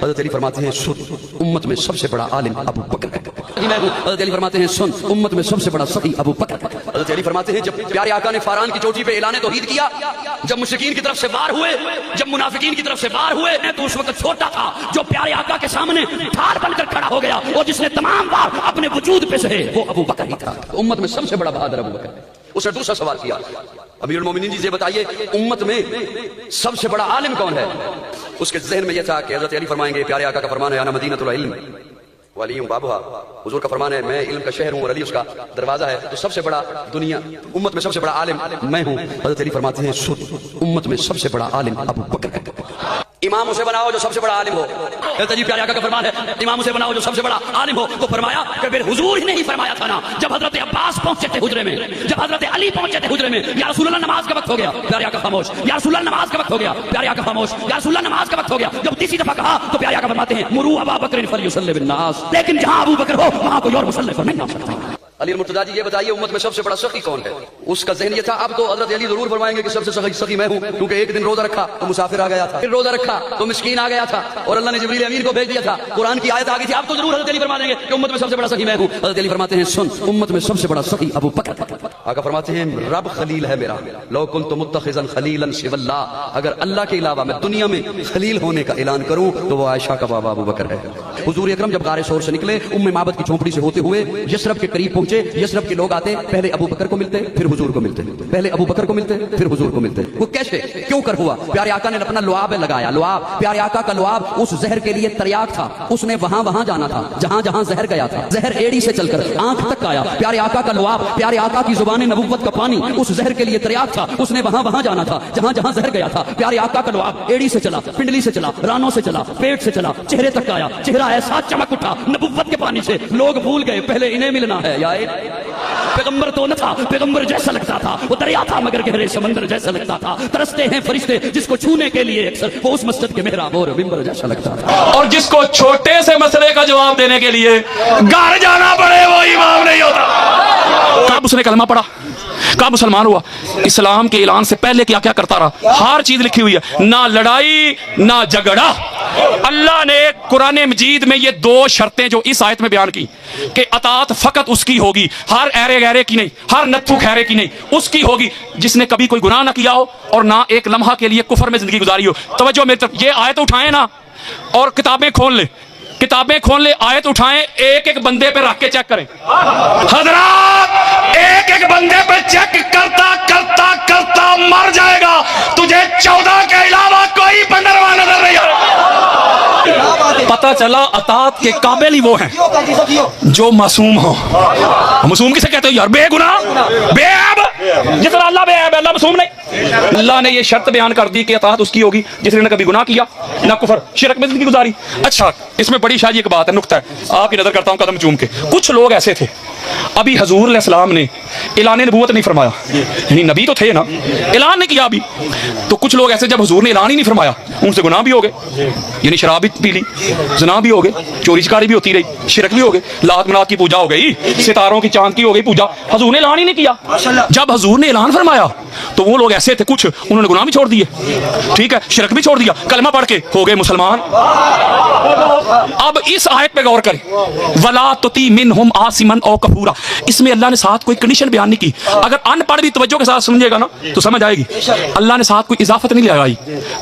حضرت علی فرماتے ہیں سن امت میں سب سے بڑا عالم ابو بکر ہے۔ حضرت علی فرماتے ہیں سن امت میں سب سے بڑا سخی ابو بکر ہے۔ حضرت علی فرماتے ہیں جب پیارے آقا نے فاران کی چوٹی پہ اعلان توحید کیا، جب مشرکین کی طرف سے وار ہوئے، جب منافقین کی طرف سے وار ہوئے، تو اس وقت چھوٹا تھا جو پیارے آقا کے سامنے ٹھار بن کر کھڑا ہو گیا، اور جس نے تمام وار اپنے وجود پہ سہے وہ ابو بکر ہی تھا۔ امت میں سب سے بڑا بہادر ابو بکر ہے۔ اس نے دوسرا سوال کیا، امیر المومنین جی یہ بتائیے امت میں سب سے بڑا عالم کون ہے؟ اس کے ذہن میں یہ تھا کہ حضرت علی فرمائیں گے پیارے آقا کا فرمان ہے انا مدینۃ العلم وعلی بابھا، حضور کا فرمان ہے میں علم کا شہر ہوں اور علی اس کا دروازہ ہے، تو سب سے بڑا دنیا امت میں سب سے بڑا عالم میں ہوں۔ حضرت علی فرماتے ہیں سن امت میں سب سے بڑا عالم ابو بکر ہے۔ امام اسے بناؤ جو سب سے بڑا عالم ہو۔ حضرت علی پیارے آقا کا فرمان ہے امام اسے بناؤ جو سب سے بڑا عالم ہو۔ وہ فرمایا کہ پھر حضور ہی نے ہی فرمایا تھا نا، جب حضرت عباس پہنچے تھے حجرے میں، جب حضرت علی پہنچے تھے حجرے میں، یا رسول اللہ نماز کا وقت ہو گیا، پیارے آقا خاموش، یا رسول اللہ نماز کا وقت ہو گیا، پیارے آقا خاموش، یا رسول اللہ نماز کا وقت ہو گیا۔ جب تیسری دفعہ کہا تو پیارے آقا فرماتے ہیں مروا ابا بکر فلیصلی بالناس، لیکن جہاں ابو بکر ہو وہاں کوئی اور مصلی نہیں ہو سکتا۔ علی المرتضیٰ جی یہ بتائیے امت میں سب سے بڑا سخی کون ہے؟ اس کا ذہن یہ تھا اب تو حضرت علی ضرور فرمائیں گے کہ سب سے سخی میں ہوں، کیونکہ ایک دن روزہ رکھا تو مسافر آ گیا تھا، پھر روزہ رکھا تو مسکین آ گیا تھا، اور اللہ نے جبریل امین کو بھیج دیا تھا، قرآن کی آیت آ گئی تھی، اب تو ضرور حضرت علی فرما دیں گے کہ امت میں سب سے بڑا سخی میں ہوں۔ حضرت علی فرماتے ہیں سن امت میں سب سے بڑا سخی ابو بکر ہے۔ آقا فرماتے ہیں رب خلیل ہے میرا، لو کنت متخذا خلیلا سوی اللہ، اگر اللہ کے علاوہ میں دنیا میں خلیل ہونے کا اعلان کروں تو وہ عائشہ کا بابا ابو بکر ہے۔ حضور اکرم جب غار ثور سے نکلے ام معبد کی جھونپڑی سے ہوتے ہوئے یثرب کے قریب پہنچے، یثرب کے لوگ آتے پہلے ابو بکر کو ملتے پھر حضور کو ملتے، پہلے ابو بکر کو ملتے پھر حضور کو ملتے۔ وہ کیسے کیوں کر ہوا؟ پیارے آقا نے اپنا لعاب لگایا، لعاب پیارے آقا کا لعاب اس زہر کے لیے تریاق تھا، اس نے وہاں جانا تھا جہاں جہاں زہر گیا تھا، زہر ایڑی سے چل کر آنکھ تک آیا، پیارے آقا کا لعاب پیارے آقا کی زبان نبوت کا پانی اس زہر کے لیے تریاق تھا، اس نے وہاں جانا تھا جہاں جہاں زہر گیا تھا۔ پیارے آقا کا لعاب ایڑی سے چلا، پنڈلی سے چلا، رانوں سے چلا، پیٹ سے چلا، چہرے تک آیا، چہرہ ایسا چمک اٹھا نبوت کے پانی سے، لوگ بھول گئے پہلے انہیں ملنا ہے یا پیغمبر تو نہ تھا، پیغمبر جیسا لگتا تھا، وہ دریا تھا مگر گہرے سمندر جیسا لگتا تھا، ترستے ہیں فرشتے جس کو چھونے کے لیے اکثر وہ اس مسجد کے محراب اور منبر جیسا لگتا تھا، اور جس کو چھوٹے سے مسئلے کا جواب دینے کے لیے گھر جانا پڑے وہ امام نہیں ہوتا۔ کب اس نے کلمہ پڑھا، کب مسلمان ہوا، اسلام کے اعلان سے پہلے کیا کیا کرتا رہا، ہر چیز لکھی ہوئی ہے، نہ لڑائی نہ جھگڑا۔ اللہ نے قرآن مجید میں یہ دو شرطیں جو اس آیت میں بیان کی کہ اطاعت فقط اس کی ہوگی، ہر ایرے گہرے کی نہیں، ہر نتھو خیرے کی نہیں، اس کی ہوگی جس نے کبھی کوئی گناہ نہ کیا ہو اور نہ ایک لمحہ کے لیے کفر میں زندگی گزاری ہو۔ توجہ میری طرف، یہ آیت اٹھائیں نا اور کتابیں کھول لیں، کتابیں کھول لیں، آیت اٹھائیں، ایک ایک بندے پہ رکھ کے چیک کریں۔ حضرات ایک ایک بندے پہ چیک کرتا کرتا کرتا مر جائے گا، تجھے 14 کے علاوہ کوئی 15واں نظر نہیں آئے۔ پتہ چلا اطاعت کے قابل ہی وہ ہیں جو معصوم ہوں۔ معصوم کسے کہتے ہو یار؟ بے گناہ، بے عیب، جس طرح اللہ بے عیب ہے اللہ معصوم نہیں۔ اللہ نے یہ شرط بیان کر دی کہ اطاعت اس کی ہوگی جس نے نہ کبھی گناہ کیا نہ کفر شرک میں زندگی گزاری۔ اچھا اس میں بڑی شاید ایک بات ہے، نکتہ ہے، آپ کی نظر کرتا ہوں قدم چوم کے۔ کچھ لوگ ایسے تھے ابھی حضور علیہ السلام نے اعلان نبوت نہیں فرمایا، یعنی نبی تو تھے نا، اعلان نہیں کیا ابھی، تو کچھ لوگ ایسے جب حضور نے اعلان ہی نہیں فرمایا ان سے گناہ بھی ہو گئے، یعنی شراب بھی پی لی، زنا بھی ہو گئے، چوری چکاری بھی ہوتی رہی، شرک بھی ہو گئے، لات منات کی پوجا ہو گئی، ستاروں کی چاند کی ہو گئی پوجا، حضور نے اعلان ہی نہیں کیا۔ جب حضور نے اعلان فرمایا تو وہ لوگ ایسے تھے کچھ انہوں نے گناہ بھی چھوڑ دیے، ٹھیک ہے، شرک بھی چھوڑ دیا، کلمہ پڑھ کے ہو گئے مسلمان۔ اب اس آیت پہ غور کریں، وَلَا تُطِعْ مِنْهُمْ عَاصِمًا أَوْ كَفُورًا، اس میں اللہ نے ساتھ کوئی کنڈیشن بیان نہیں کی، اگر ان پڑھ بھی توجہ کے ساتھ سمجھے گا نا تو سمجھ آئے گی۔ اللہ نے ساتھ کوئی اضافت نہیں لگائی،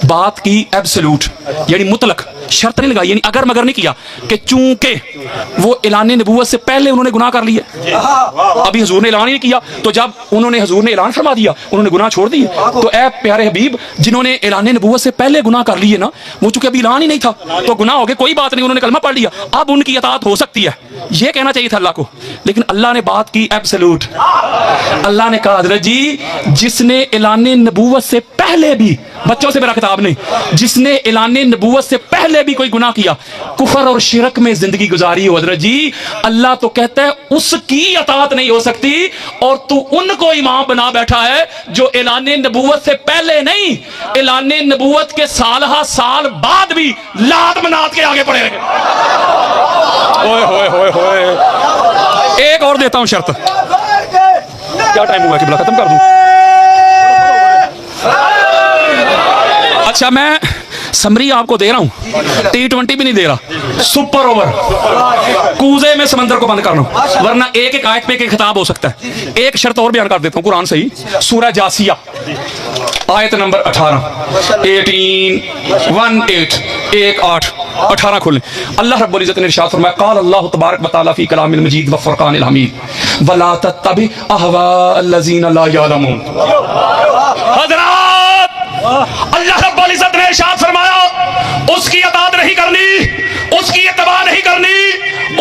بات کی ایبسلوٹ یعنی مطلق، شرط نہیں لگائی، یعنی اگر مگر نہیں کیا کہ چونکہ وہ اعلان نبوت سے پہلے انہوں نے گناہ کر لیے، ابھی حضور نے اعلان ہی نہیں کیا، تو جب انہوں نے حضور نے اعلان فرما دیا انہوں نے گناہ چھوڑ دیے، تو اے پیارے حبیب جنہوں نے اعلان نبوت سے پہلے گناہ کر لیے نا، وہ چونکہ ابھی اعلان ہی نہیں تھا تو گناہ ہو گئے، کوئی بات نہیں، انہوں نے کلمہ پڑھ لیا، اب ان کی اطاعت ہو سکتی ہے، یہ کہنا چاہیے تھا اللہ کو، لیکن اللہ نے بات کی ایبسلوٹ۔ اللہ نے کہا حضرت جی جس نے اعلان نبوت سے پہلے بھی، بچوں سے میرا خطاب نہیں، جس نے اعلان نبوت سے پہلے بھی کوئی گناہ کیا، کفر اور شرک میں زندگی گزاری ہو، حضرت جی اللہ تو کہتا ہے اس کی اطاعت نہیں ہو سکتی، اور تو ان کو امام بنا بیٹھا ہے جو اعلان نبوت سے پہلے نہیں، اعلان نبوت کے سالہ سال بعد بھی لات منات کے آگے پڑے رہے۔ اوئے ہوئے ہوئے ہوئے، ایک اور دیتا ہوں شرط، کیا ٹائم ہوا کہ بلا ختم کر دوں؟ اچھا میں समरी आपको दे रहा हूँ, T20 भी नहीं दे रहा, सुपर ओवर, कूजे में समंदर को बंद कर रहा हूँ, वरना एक एक आयत पे एक खिताब हो सकता है। एक शर्त और बयान कर देता हूँ कुरान से ही, सूरह जासिया आयत नंबर 18 खोलें। अल्लाह रब्बुल इज्जत ने इरशाद फरमाया, क़ाल अल्लाहु तबारक व तआला फी कलामिल मजीद व फुरक़ानिल हमीद वला तत्तबि अहवाअल्लज़ीना ला यअलमून। हज़रात, अल्लाह रब्बुल इज्जत ने इरशाद फरमाया, उसकी अताअत नहीं करनी, उसकी इत्तबा नहीं करनी,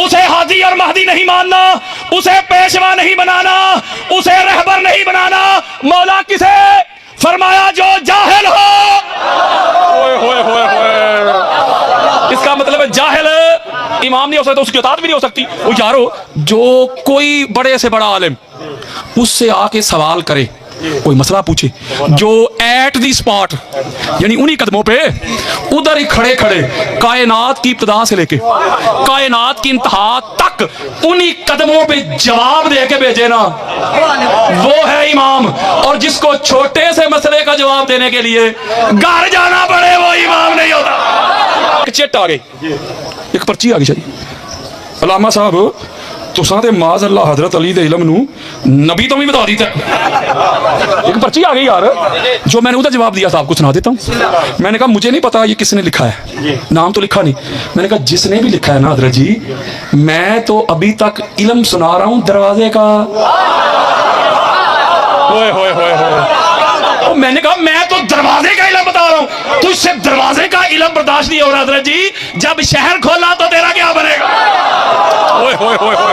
उसे हादी और महदी नहीं मानना, उसे पेशवा नहीं बनाना, उसे रहबर नहीं बनाना। मौला किसे फरमाया? जो जाहिल हो। होए होए होए, इसका मतलब है जाहिल इमाम नहीं हो सकता, उसकी औकात भी नहीं हो सकती। वो यारो, जो कोई बड़े से बड़ा आलिम उससे आके सवाल करे, कोई मसला पूछे, जो एट दी स्पॉट यानी उन्हीं कदमों पे उधर ही खड़े खड़े कायनात की इब्तिदा से लेके कायनात की इंतहा तक उन्हीं कदमों पे जवाब दे के भेजे ना, वो है इमाम। और जिसको छोटे से मसले का जवाब देने के लिए घर जाना पड़े, वो इमाम नहीं होता। एक चिट आ गई, एक पर्ची आ गई चाहिए, अलामा साहब तुसां ते माज़ अल्लाह हजरत अली दे इल्म नू नबी तो भी बता दी था। एक पर्ची आ गई यार, जो मैंने उधर जवाब दिया था आपको सुना देता हूँ। मैंने कहा मुझे नहीं पता ये किसने लिखा है, नाम तो लिखा नहीं। मैंने कहा जिसने भी लिखा है ना हजरत जी, मैं तो अभी तक इल्म सुना रहा हूँ दरवाजे का। होए होए होए होए, मैंने कहा मैं तो दरवाजे का इल्म बता रहा हूँ, तू सिर्फ दरवाजे का इल्म बर्दाश्त नहीं हो रहा हजरत जी, जब शहर खोला तो तेरा क्या बनेगा? होए होए होए होए,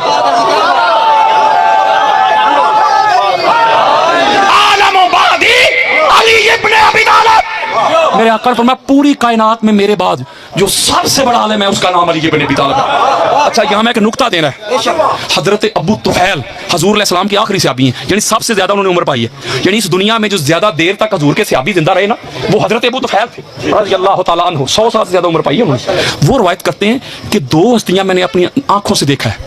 आलम बादी अली इब्ने अबी तालिब। मेरे आका ने फरमाया पूरी कायनात में मेरे बाद जो सबसे बड़ा आलिम है उसका नाम अली इब्ने अबी तालिब है। अच्छा, यहाँ मैं एक नुक्ता देना है, हजरत अबू तुफैल हजूर अलैहिस्सलाम के आखिरी सहाबी हैं, यानी सबसे ज्यादा उन्होंने उम्र पाई है। यानी इस दुनिया में जो ज्यादा देर तक हजूर के सहाबी जिंदा रहे ना, वो हजरत अबू तुफैल थे रज़ियल्लाहु ताला अन्हु। 100 साल से ज्यादा उम्र पाई है उन्होंने। वो रवायत करते हैं कि दो हस्तियां मैंने अपनी आंखों से देखा है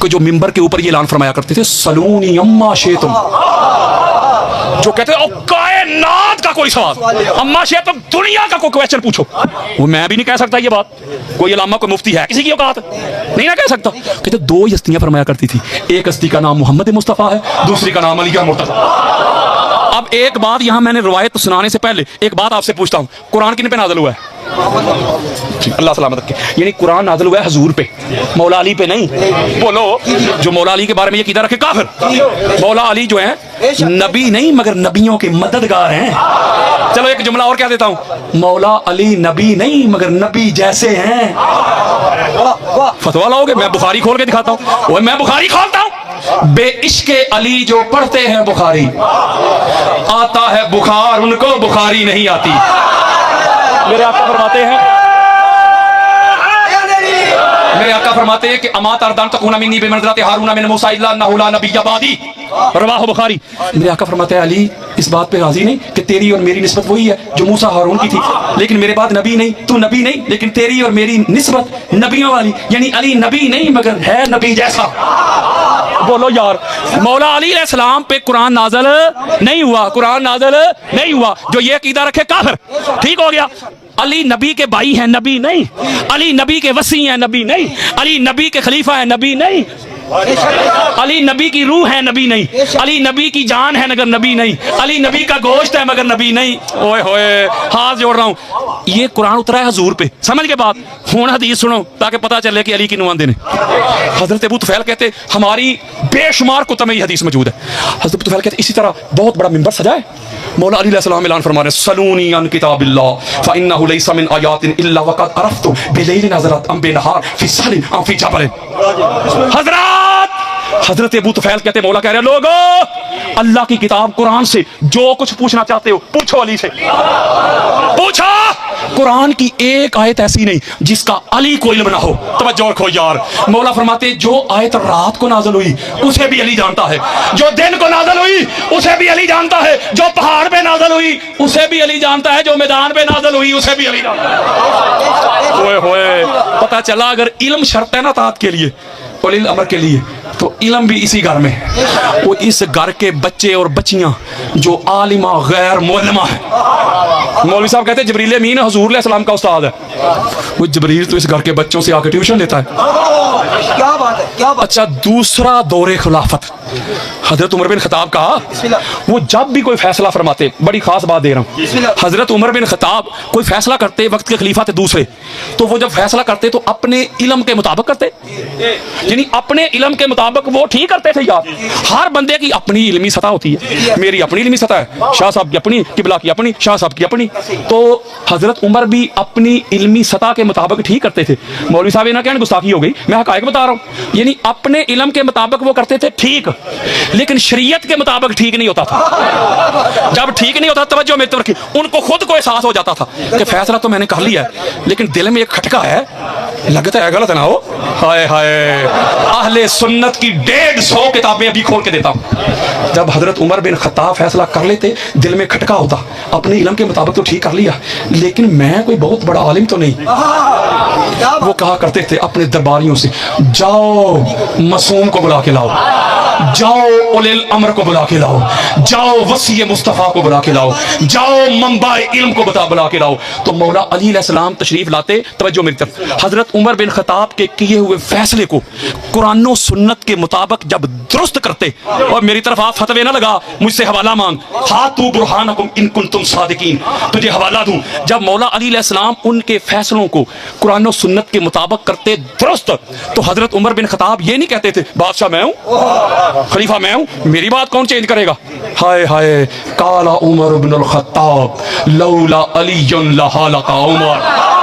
कि जो मिंबर के ऊपर ये ऐलान फरमाया करते थे, सलूनी अम्मा शेतुम, जो कहते हैं कायनात का कोई सवाल, अम्मा शेतुम दुनिया का कोई क्वेश्चन पूछो। वो मैं भी नहीं कह सकता ये बात, कोई अलामा कोई मुफ्ती है किसी की औकात नहीं ना कह सकता। कहते दो हस्तियां फरमाया करती थी, एक हस्ती का नाम मोहम्मद मुस्तफ़ा है, दूसरी का नाम अली मुर्तज़ा। अब एक बात यहाँ मैंने रवायत सुनाने से पहले एक बात आपसे पूछता हूँ, कुरान किन पे नाज़िल हुआ है? अल्लाह सलामत रखे। यानी कुरान नाज़िल हुआ है हजूर पे, मौला अली पे नहीं। बोलो, जो मौला अली के बारे में ये कीदा रखे काफिर। मौला अली जो है नबी नहीं मगर नबियों के मददगार हैं। चलो एक जुमला और क्या देता हूँ, मौला अली नबी नहीं मगर नबी जैसे हैं। फतवा लाओगे? मैं बुखारी खोल के दिखाता हूँ, मैं बुखारी खोलता हूँ। बेइश्के अली जो पढ़ते हैं बुखारी, आता है बुखार उनको बुखारी नहीं आती। मेरे आका फरमाते हैं कि अमा तरदान तकूना मिन्नी बिमनज़िलति हारून मिन मूसा इल्ला अन्नहु ला नबिय्य बादी, रवाह बुखारी। मेरे आका फरमाते हैं अली इस बात पे राजी नहीं कि तेरी और मेरी निस्बत वही है जो मूसा हारून की थी, लेकिन मेरे बाद नबी नहीं, तू नबी नहीं, लेकिन तेरी और मेरी निस्बत नबियों वाली, यानी अली नबी नहीं मगर है नबी जैसा। बोलो यार, मौला अली अलैहिस्सलाम पे कुरान नाज़िल नहीं हुआ, कुरान नाज़िल नहीं हुआ। जो ये अकीदा रखे काफिर, ठीक हो गया। अली नबी के भाई हैं, नबी नहीं। अली नबी के वसी हैं, नबी नहीं। अली नबी के खलीफा हैं, नबी नहीं। अली नबी की रूह है, नबी नहीं। अली नबी की जान है मगर नबी नहीं। अली नबी का गोश्त है मगर नबी नहीं। ओए होए, हाथ जोड़ रहा हूँ, ये कुरान उतरा है हजूर पे, समझ के बात। हुन हदीस सुनो ताकि पता चले कि अली की नुमाइंदे ने। हजरत अबू तुफैल कहते हमारी बेशुमार कुतुब में ये हदीस मौजूद है। हजरत अबू तुफैल कहते इसी तरह बहुत बड़ा मिंबर सजाए, मौला अली अलैहिस्सलाम ऐलान फरमा रहे, सलूनी अन किताबिल्लाह फइन्नहु लैसा मिन आयातिन इल्ला वक़द अरफ्तु बिलैलिन नज़रत अम बिनहार फी सालिन अम फी जबल। हजरत अबू तुफैल कहते मौला कह रहे लोगों, अल्लाह की किताब कुरान से जो कुछ पूछना चाहते हो पूछो, अली से पूछो। कुरान की एक आयत ऐसी नहीं जिसका अली को इल्म ना हो। तवज्जो रखो यार, मौला फरमाते जो आयत रात को नाज़िल हुई उसे भी अली जानता है, जो दिन को नाज़िल हुई उसे भी अली जानता है, जो पहाड़ पे नाज़िल हुई उसे भी अली जानता है, जो मैदान पे नाज़िल हुई उसे भी अली जानता है। होए होए, पता चला अगर इल्म शर्त है ना तात के लिए उलिल अमर के लिए, तो इल्म भी इसी घर में है। वो इस घर के बच्चे और बच्चियां जो आलिमा गैर मुअल्लिमा है। मौलवी साहब कहते हैं जबरील अमीन हुजूर अलैहिस्सलाम का उस्ताद है। वो जबरील तो इस घर के बच्चों से आके ट्यूशन लेता है। क्या बात है, क्या बात। अच्छा, दूसरा दौरे खिलाफत, हजरत उमर बिन खताब का, वो जब भी कोई फैसला फरमाते, बड़ी खास बात दे रहा हूँ, हजरत उमर बिन खताब कोई फैसला करते, वक्त के खलीफा थे दूसरे, तो वो जब फैसला करते तो अपने इल्म के मुताबिक करते, यानी अपने इल्म के मुताबिक वो ठीक करते थे यार। हर बंदे की अपनी इल्मी सतह होती है, मेरी अपनी इल्मी सतह है, शाह साहब की अपनी, किबला की अपनी, शाह साहब की अपनी। तो हजरत उमर भी अपनी इल्मी सतह के मुताबिक ठीक करते थे। मौलवी साहब ये ना कहने गुस्ताखी हो गई, मैं हकायक बता रहा हूँ, यानी अपने इल्म के मुताबिक वो करते थे ठीक, लेकिन शरीयत के मुताबिक ठीक नहीं होता था। जब ठीक नहीं होता, तवज्जो मेरी तरफ की, उनको खुद को एहसास हो जाता था कि फैसला तो मैंने कर लिया है, लेकिन दिल में एक खटका है, लगता है गलत ना हो। हाय हाय, अहले सुन्नत की 150 किताबें अभी खोल के देता हूं। जब हजरत उमर बिन खत्ताब फैसला कर लेते, दिल में खटका होता, अपने इल्म के मुताबिक तो ठीक कर लिया, लेकिन मैं कोई बहुत बड़ा आलिम तो नहीं। वो कहा करते थे अपने दरबारियों से, जाओ मासूम को बुला के लाओ, जाओ उलिल अमर को बुला के लाओ, जाओ वसी मुस्तफ़ा को बुला के लाओ, जाओ मंबा इल्म को बुला के लाओ। तो मौला अली अलैहिस्सलाम तशरीफ लाते। तवज्जो मेरी तरफ, हजरत उमर बिन खत्ताब के किए हुए फैसले को कुरान और सुन्नत के मुताबिक जब दुरुस्त करते, और मेरी तरफ आप फतवे ना लगा, मुझसे हवाला मांग, हातू बुरहानकुम इन कुंतुम सादिकीन, तुझे हवाला दूं। जब मौला अली अलैहिस्सलाम उनके फैसलों को कुरान और सुन्नत के मुताबिक करते दुरुस्त, तो हजरत उमर बिन खत्ताब ये नहीं कहते थे बादशाह मैं हूं, खलीफा मैं हूं, मेरी बात कौन चेंज करेगा। हाय हाय, काला उमर बिन खत्ताब लौला अली लहालका उमर।